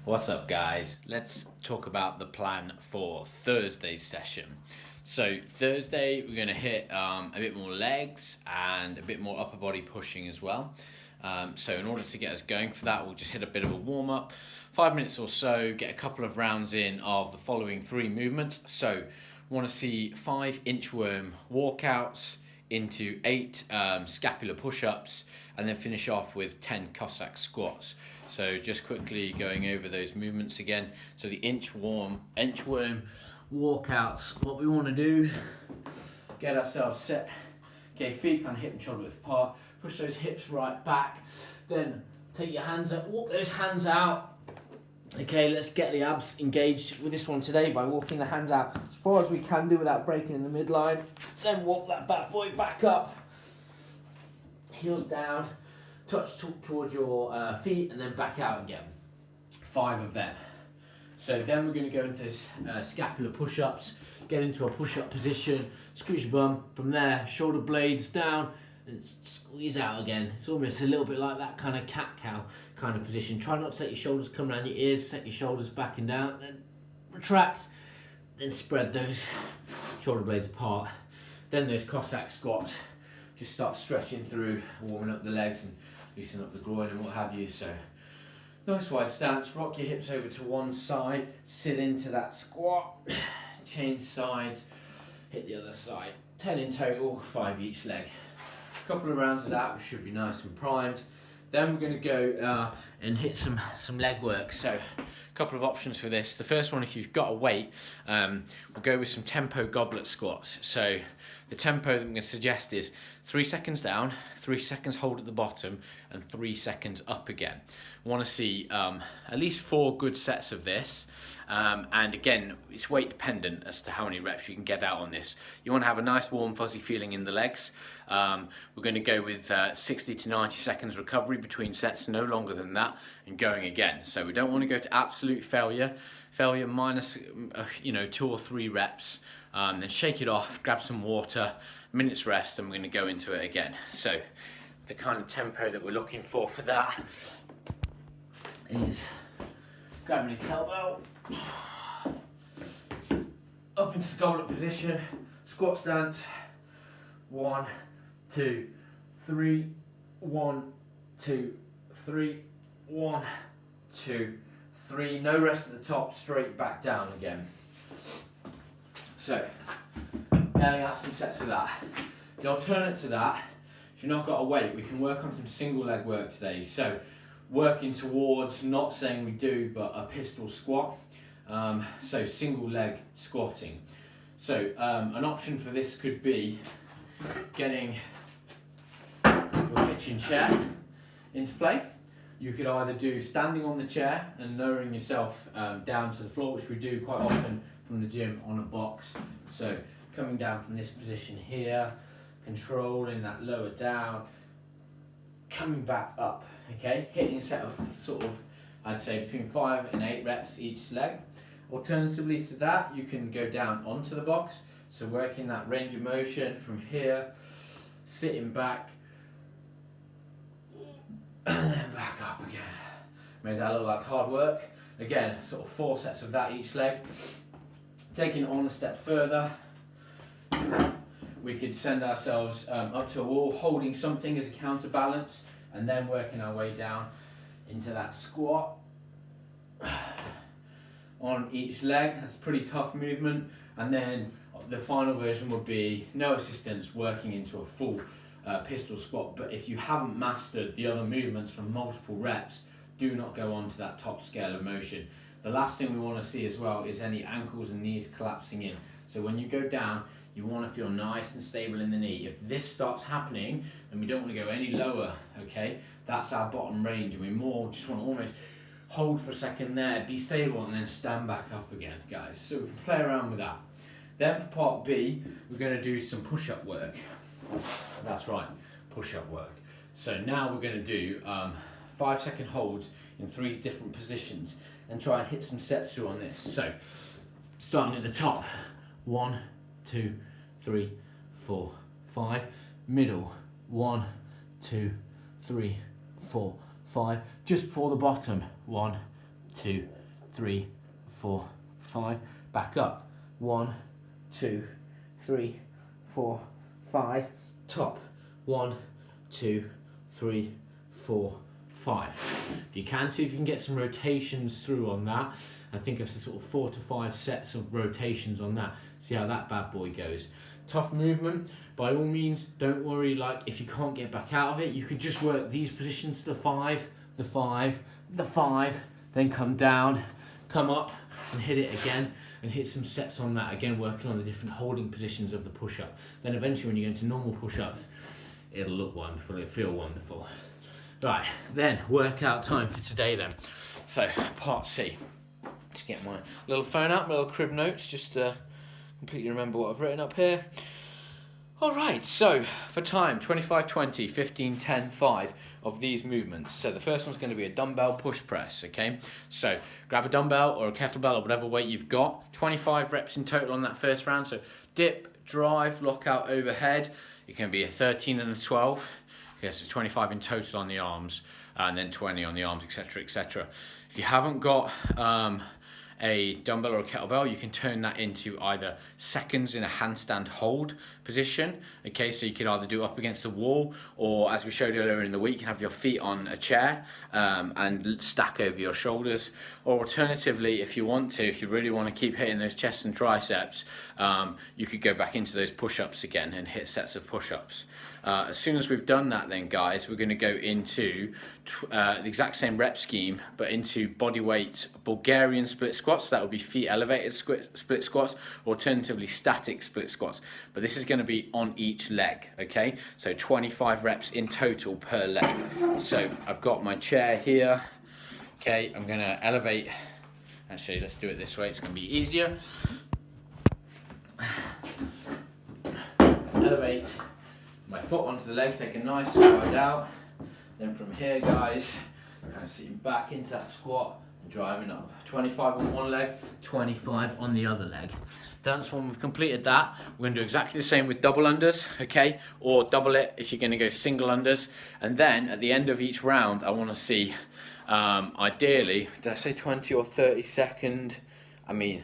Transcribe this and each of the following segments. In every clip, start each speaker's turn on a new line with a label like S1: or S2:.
S1: What's up, guys? Let's talk about the plan for Thursday's session. So Thursday we're going to hit a bit more legs and a bit more upper body pushing as well. So in order to get us going for that, we'll just hit a bit of a warm up, 5 minutes or so, get a couple of rounds in of the following 3 movements. So we want to see 5 inchworm walkouts into 8 scapular push-ups, and then finish off with 10 Cossack squats. So just quickly going over those movements again. So the inchworm walkouts, what we want to do, get ourselves set. Okay, feet kind of hip and shoulder width apart, push those hips right back, then take your hands up, walk those hands out. Okay, let's get the abs engaged with this one today by walking the hands out as far as we can do without breaking in the midline. Then walk that bad boy back up, heels down, touch towards your feet, and then back out again. 5 of them. So then we're going to go into scapular push-ups, get into a push-up position, squeeze your bum. From there, shoulder blades down, and squeeze out again. It's almost a little bit like that kind of cat-cow kind of position. Try not to let your shoulders come around your ears, set your shoulders back and down, then retract, then spread those shoulder blades apart. Then those Cossack squats, just start stretching through, warming up the legs and loosening up the groin and what have you. So nice wide stance, rock your hips over to one side, sit into that squat, change sides, hit the other side. 10 in total, 5 each leg. A couple of rounds of that, we should be nice and primed. Then we're going to go and hit some leg work. So a couple of options for this. The first one, if you've got a weight, we'll go with some tempo goblet squats. So the tempo that I'm going to suggest is 3 seconds down, 3 seconds hold at the bottom, and 3 seconds up again. We want to see at least 4 good sets of this. And again, it's weight dependent as to how many reps you can get out on this. You want to have a nice warm fuzzy feeling in the legs. We're going to go with 60 to 90 seconds recovery between sets, no longer than that, and going again. So we don't want to go to absolute failure minus 2 or 3 reps. Then shake it off, grab some water, minute's rest, and we're going to go into it again. So the kind of tempo that we're looking for that is grabbing a kettlebell, up into the goblet position, squat stance, 1, 2, 3, 1, 2, 3, 1, 2, 3, no rest at the top, straight back down again. So, getting out some sets of that. The alternate to that, if you've not got a weight, we can work on some single leg work today. So, working towards, not saying we do, but a pistol squat. So single leg squatting. So an option for this could be getting your kitchen chair into play. You could either do standing on the chair and lowering yourself down to the floor, which we do quite often from the gym on a box. So coming down from this position here, controlling that lower down, coming back up, okay? Hitting a set of sort of, I'd say between 5 and 8 reps each leg. Alternatively to that, you can go down onto the box. So working that range of motion from here, sitting back, and then back up again. Made that look like hard work. Again, sort of 4 sets of that each leg. Taking it on a step further, we could send ourselves up to a wall, holding something as a counterbalance, and then working our way down into that squat on each leg. That's a pretty tough movement. And then the final version would be no assistance, working into a full pistol squat. But if you haven't mastered the other movements from multiple reps, do not go on to that top scale of motion. The last thing we want to see as well is any ankles and knees collapsing in. So when you go down, you want to feel nice and stable in the knee. If this starts happening, then we don't want to go any lower, okay? That's our bottom range, and we more just want to almost hold for a second there, be stable, and then stand back up again, guys. So we can play around with that. Then for part B, we're going to do some push-up work. That's right, push-up work. So now we're going to do 5-second holds in 3 different positions and try and hit some sets through on this. So starting at the top, 1, 2, 3, 4, 5. Middle, 1, 2, 3, 4, 5. Just before the bottom, 1, 2, 3, 4, 5. Back up. 1, 2, 3, 4, 5. Top. 1, 2, 3, 4, 5. If you can, see if you can get some rotations through on that, and think of some sort of 4 to 5 sets of rotations on that. See how that bad boy goes. Tough movement. By all means, don't worry, like if you can't get back out of it, you could just work these positions to the 5, the 5, the 5, then come down, come up and hit it again, and hit some sets on that, again working on the different holding positions of the push-up. Then eventually when you go into normal push-ups, it'll look wonderful, it'll feel wonderful. Right, then workout time for today then. So part C. Just get my little phone out, my little crib notes, just to completely remember what I've written up here. Alright, so for time, 25, 20, 15, 10, 5 of these movements. So the first one's going to be a dumbbell push press, okay? So grab a dumbbell or a kettlebell or whatever weight you've got. 25 reps in total on that first round. So dip, drive, lock out overhead. It can be a 13 and a 12. Okay, so 25 in total on the arms, and then 20 on the arms, etc., etc. If you haven't got a dumbbell or a kettlebell, you can turn that into either seconds in a handstand hold position. Okay, so you can either do it up against the wall, or as we showed earlier in the week, you can have your feet on a chair and stack over your shoulders. Or alternatively, if you want to, if you really want to keep hitting those chest and triceps, you could go back into those push-ups again and hit sets of push-ups. As soon as we've done that then, guys, we're going to go into the exact same rep scheme, but into bodyweight Bulgarian split squats. That would be feet elevated split squats, or alternatively static split squats. But this is going to be on each leg, okay? So 25 reps in total per leg. So I've got my chair here. Okay, I'm going to elevate. Actually, let's do it this way. It's going to be easier. Elevate my foot onto the leg, take a nice stride out. Then from here, guys, kind of sitting back into that squat and driving up. 25 on one leg, 25 on the other leg. That's when we've completed that. We're going to do exactly the same with double unders, okay? Or double it if you're going to go single unders. And then at the end of each round, I want to see, ideally, did I say 20 or 30 second? I mean,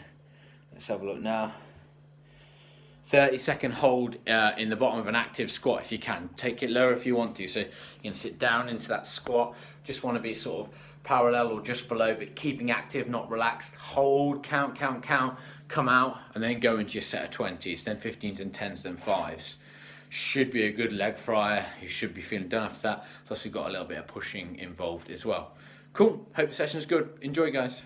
S1: let's have a look now. 30-second hold in the bottom of an active squat if you can. Take it lower if you want to. So you can sit down into that squat. Just want to be sort of parallel or just below, but keeping active, not relaxed. Hold, count, count, count, come out, and then go into your set of 20s, then 15s and 10s, then 5s. Should be a good leg fryer. You should be feeling done after that. Plus we've got a little bit of pushing involved as well. Cool, hope the session's good. Enjoy, guys.